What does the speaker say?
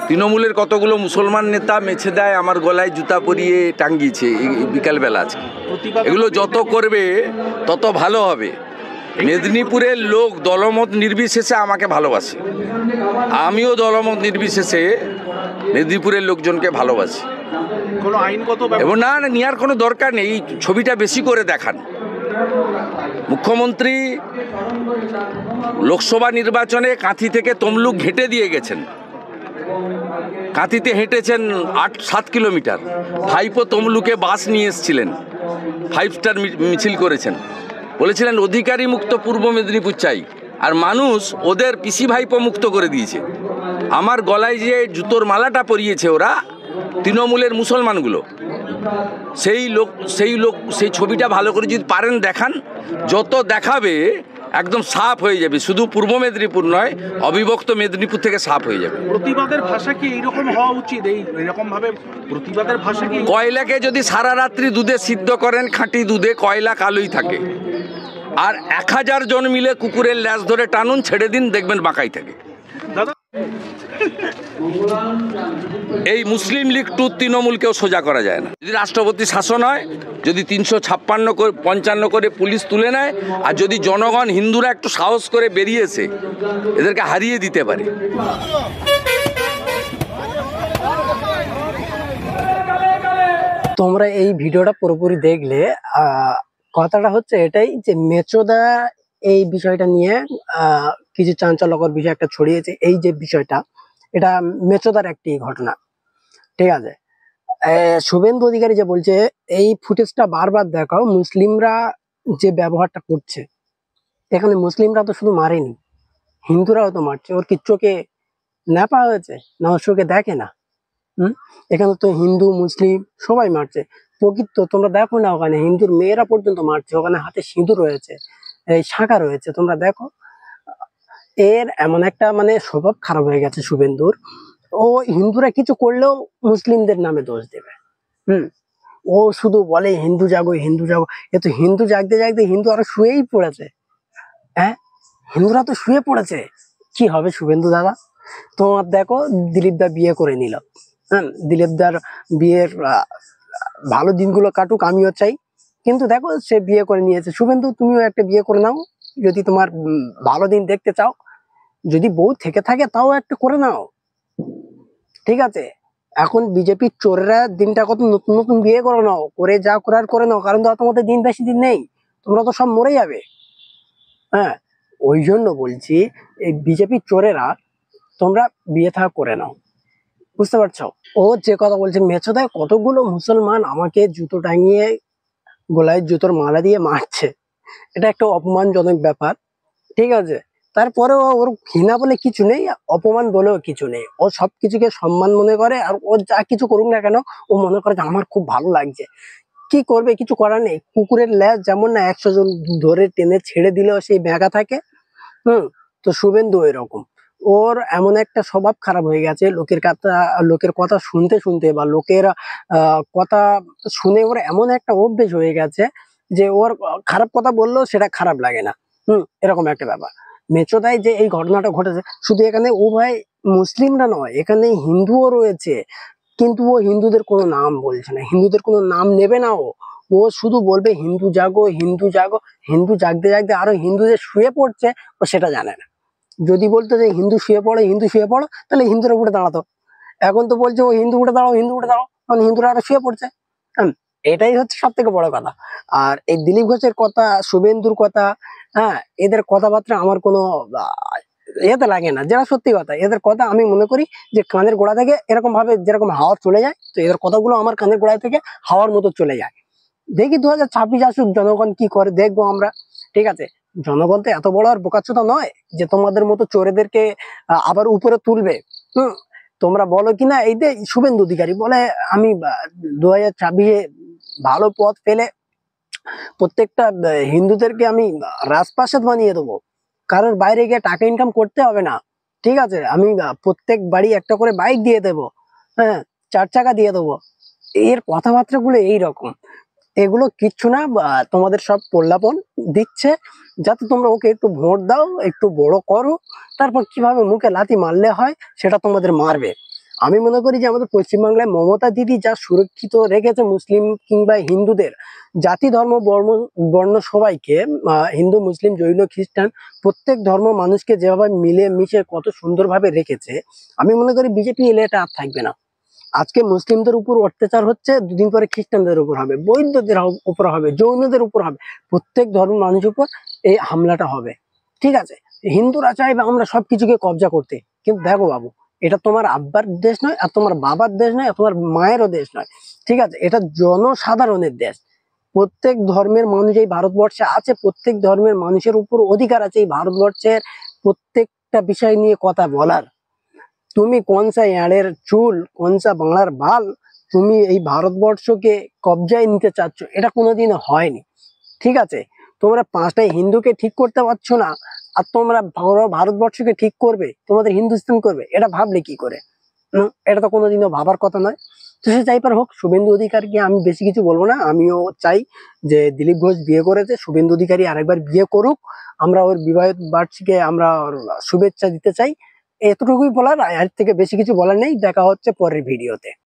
তৃণমূলের কতগুলো মুসলমান নেতা মেছে দেয় আমার গলায় জুতা পরিয়ে টাঙ্গিয়েছে বিকালবেলা আছে। এগুলো যত করবে তত ভালো হবে। মেদিনীপুরের লোক দলমত নির্বিশেষে আমাকে ভালোবাসে, আমিও দলমত নির্বিশেষে মেদিনীপুরের লোকজনকে ভালোবাসি। এবং না নেওয়ার কোনো দরকার নেই, এই ছবিটা বেশি করে দেখান। মুখ্যমন্ত্রী লোকসভা নির্বাচনে কাঁথি থেকে তমলুক হেঁটে দিয়ে গেছেন, কাঁথিতে হেঁটেছেন 8-7 কিলোমিটার। ভাইপো তমলুকে বাস নিয়ে এসেছিলেন, 5 স্টার মিছিল করেছেন, বলেছিলেন অধিকারী মুক্ত পূর্ব মেদিনীপুর চাই, আর মানুষ ওদের পিসি ভাইপো মুক্ত করে দিয়েছে। আমার গলায় যে জুতোর মালাটা পরিয়েছে ওরা তৃণমূলের মুসলমানগুলো, সেই ছবিটা ভালো করে যদি পারেন দেখান, যত দেখাবে একদম সাফ হয়ে যাবে। শুধু পূর্ব মেদিনীপুর নয়, অবিভক্ত মেদিনীপুর থেকে সাফ হয়ে যাবে। প্রতিবাদের ভাষা কি এইরকম হওয়া উচিত? এইরকম ভাবে প্রতিবাদের ভাষা কি? কয়লাকে যদি সারা রাত্রি দুধে সিদ্ধ করেন, খাঁটি দুধে, কয়লা কালোই থাকে। আর 1000 জন মিলে কুকুরের ল্যাজ ধরে টানুন, ছেড়ে দিন, দেখবেন বাঁকাই থাকে। দাদা, এই মুসলিম লীগ টু তৃণমূলকেও সোজা করা যায় না। যদি রাষ্ট্রপতি শাসন হয়, যদি 355 করে পুলিশ তুলে নেয়, আর যদি জনগণ হিন্দুরা একটু সাহস করে বেরিয়েছে, এদেরকে হারিয়ে দিতে পারে। তোমরা এই ভিডিওটা পুরোপুরি দেখলে কথাটা হচ্ছে এটাই যে মেচোদা এই বিষয়টা নিয়ে কিছু চাঞ্চল্যকর বিষয় একটা ছড়িয়েছে। এই যে বিষয়টা, এটা মেচোদার একটি ঘটনা, ঠিক আছে। শুভেন্দু অধিকারী যে বলছে এই ফুটেজটা বারবার দেখাও, মুসলিমরা যে ব্যবহারটা করছে, এখানে মুসলিমরা তো শুধু মারেনি, হিন্দুরাও তো মারছে। ওর কি চোখে ন্যাপা হয়েছে না? ওর চোখে দেখে না? এখানে তো হিন্দু মুসলিম সবাই মারছে। প্রকৃত তোমরা দেখো না, ওখানে হিন্দুর মেয়েরা পর্যন্ত মারছে, ওখানে হাতে সিঁদুর রয়েছে, এই শাঁখা রয়েছে, তোমরা দেখো। এর এমন একটা মানে স্বভাব খারাপ হয়ে গেছে শুভেন্দুর। ও হিন্দুরা কিছু করলেও মুসলিমদের নামে দোষ দেবে। ও শুধু বলে হিন্দু জাগো হিন্দু জাগো। এ তো হিন্দু জাগতে জাগতে হিন্দু আরো শুয়েই পড়েছে। হ্যাঁ, হিন্দুরা তো শুয়ে পড়েছে। কি হবে শুভেন্দু দাদা? তোমার দেখো দিলীপ দা বিয়ে করে নিল। দিলীপ দার বিয়ের ভালো দিনগুলো কাটুক, আমিও চাই। কিন্তু দেখো সে বিয়ে করে নিয়েছে। শুভেন্দু, তুমিও একটা বিয়ে করে নাও যদি তোমার ভালো দিন দেখতে চাও। যদি বউ থেকে থাকে তাও একটা করে নাও, ঠিক আছে। এখন বিজেপির চোরেরা দিনটা কত নতুন নতুন বিয়ে করে নাও, করে যা করার করে নাও, কারণ তো তোমাদের দিন বেশি দিন নেই, তোমরা তো সব মরে যাবে। হ্যাঁ, ওই জন্য বলছি এই বিজেপির চোরেরা তোমরা বিয়ে থা করে নাও, বুঝতে পারছো? ও যে কথা বলছে, মেছোদায় কতগুলো মুসলমান আমাকে জুতো টাঙিয়ে গলায় জুতোর মালা দিয়ে মারছে, এটা একটা অপমানজনক ব্যাপার, ঠিক আছে। তারপরেও ওর ঘৃণা বলে কিছু নেই, অপমান বলেও কিছু নেই। ও সবকিছুকে সম্মান মনে করে, আর ও যা কিছু করুক না কেন ও মনে করে যে আমার খুব ভালো লাগছে। কি করবে, কিছু করার নেই। কুকুরের ল্যাজ যেমন না 100 জন ধরে টেনে ছেড়ে দিলেও সেই ব্যাগা থাকে, তো শুভেন্দু এরকম। ওর এমন একটা স্বভাব খারাপ হয়ে গেছে, লোকের কথা শুনতে শুনতে বা লোকের কথা শুনে ওর এমন একটা অভ্যেস হয়ে গেছে যে ওর খারাপ কথা বললেও সেটা খারাপ লাগে না। এরকম একটা ব্যাপার। মেচোদায় যে এই ঘটনাটা ঘটেছে, শুধু এখানে ও ভাই মুসলিমরা নয়, এখানে হিন্দুও রয়েছে, কিন্তু ও হিন্দুদের কোনো নাম বলছে না, হিন্দুদের কোনো নাম নেবে না। ও শুধু বলবে হিন্দু জাগো হিন্দু জাগো। হিন্দু জাগতে জাগতে আরো হিন্দুদের শুয়ে পড়ছে, ও সেটা জানে না। যদি বলতো যে হিন্দু শুয়ে পড়ো, তাহলে হিন্দুরা উঠে দাঁড়াতো। এখন তো বলছে ও হিন্দু উঠে দাঁড়াও, মানে হিন্দুরা আরো শুয়ে পড়ছে। এটাই হচ্ছে সব থেকে বড় কথা। আর এই দিলীপ ঘোষের কথা, শুভেন্দুর কথা, এদের কথাবার্তা আমার কোনো এতে লাগে না, যেটা সত্যি কথা। এদের কথা আমি মনে করি যে কানের গোড়া থেকে এরকম ভাবে যেরকম হাওয়া চলে যায়, তো এদের কথাগুলো আমার কানের গোড়া থেকে হাওয়ার মতো চলে যায়। দেখি 2026 আসুক, জনগণ কি করে দেখবো আমরা, ঠিক আছে। জনগণ তো এত বড় আর বোকাচোদা নয় যে তোমাদের মতো চোরেদেরকে আবার উপরে তুলবে। তোমরা বলো কিনা এই যে শুভেন্দু অধিকারী বলে আমি 2026 ভালো পথ পেলে প্রত্যেকটা হিন্দুদেরকে আমি রাজপ্রাসাদ বানিয়ে দেবো, কারোর বাইরে গিয়ে টাকা ইনকাম করতে হবে না, ঠিক আছে। আমি প্রত্যেক বাড়ি একটা করে বাইক দিয়ে দেবো, 4 চাকা দিয়ে দেবো। এর কথাবার্তা গুলো এইরকম। এগুলো কিচ্ছু না, তোমাদের সব প্রলাপন দিচ্ছে যাতে তোমরা ওকে একটু ভোট দাও, একটু বড় করো, তারপর কিভাবে মুখে লাথি মারলে হয় সেটা তোমাদের মারবে। আমি মনে করি যে আমাদের পশ্চিমবাংলায় মমতা দিদি যা সুরক্ষিত রেখেছে মুসলিম কিংবা হিন্দুদের, জাতি ধর্ম বর্ণ বর্ণ সবাইকে, হিন্দু মুসলিম জৈন খ্রিস্টান প্রত্যেক ধর্ম মানুষকে যেভাবে মিলে মিশে কত সুন্দরভাবে রেখেছে, আমি মনে করি বিজেপি এলে এটা আর থাকবে না। আজকে মুসলিমদের উপর অত্যাচার হচ্ছে, দুদিন পরে খ্রিস্টানদের উপর হবে, বৌদ্ধদের উপর হবে, জৈনদের উপর হবে, প্রত্যেক ধর্মের মানুষের উপর এই হামলাটা হবে। ঠিক আছে, হিন্দুরা চাইবে আমরা সবকিছুকে কবজা করতে, কিন্তু দেখো বাবু, এটা তোমার আব্বার দেশ নয়, আর তোমার বাবার দেশ নয়, আর তোমার মায়েরও দেশ নয়। ঠিক আছে, এটা জনসাধারণের দেশ। প্রত্যেক ধর্মের মানুষ এই ভারতবর্ষে আছে, প্রত্যেক ধর্মের মানুষের উপর অধিকার আছে এই ভারতবর্ষের প্রত্যেকটা বিষয় নিয়ে কথা বলার। তুমি কোনসা এড়ের চুল, কোনসা বাংলার বাল, তুমি এই ভারতবর্ষকে কবজায় নিতে চাচ্ছ, এটা কোনোদিনও হয়নি। ঠিক আছে, তোমরা 5টা হিন্দুকে ঠিক করতে পারছো না, আর তোমরা ভারতবর্ষকে ঠিক করবে, তোমাদের হিন্দুস্তান করবে, এটা ভাবলে কি করে? এটা তো কোনোদিনও ভাবার কথা নয়। তো সে যাই পার হোক, শুভেন্দু অধিকারীকে আমি বেশি কিছু বলবো না। আমিও চাই যে দিলীপ ঘোষ বিয়ে করেছে, শুভেন্দু অধিকারী আরেকবার বিয়ে করুক, আমরা ওর বিবাহ বার্ষিকীকে আমরা ওর শুভেচ্ছা দিতে চাই। এতটুকুই বলার, এর থেকে বেশি কিছু বলার নেই। দেখা হচ্ছে পরের ভিডিওতে।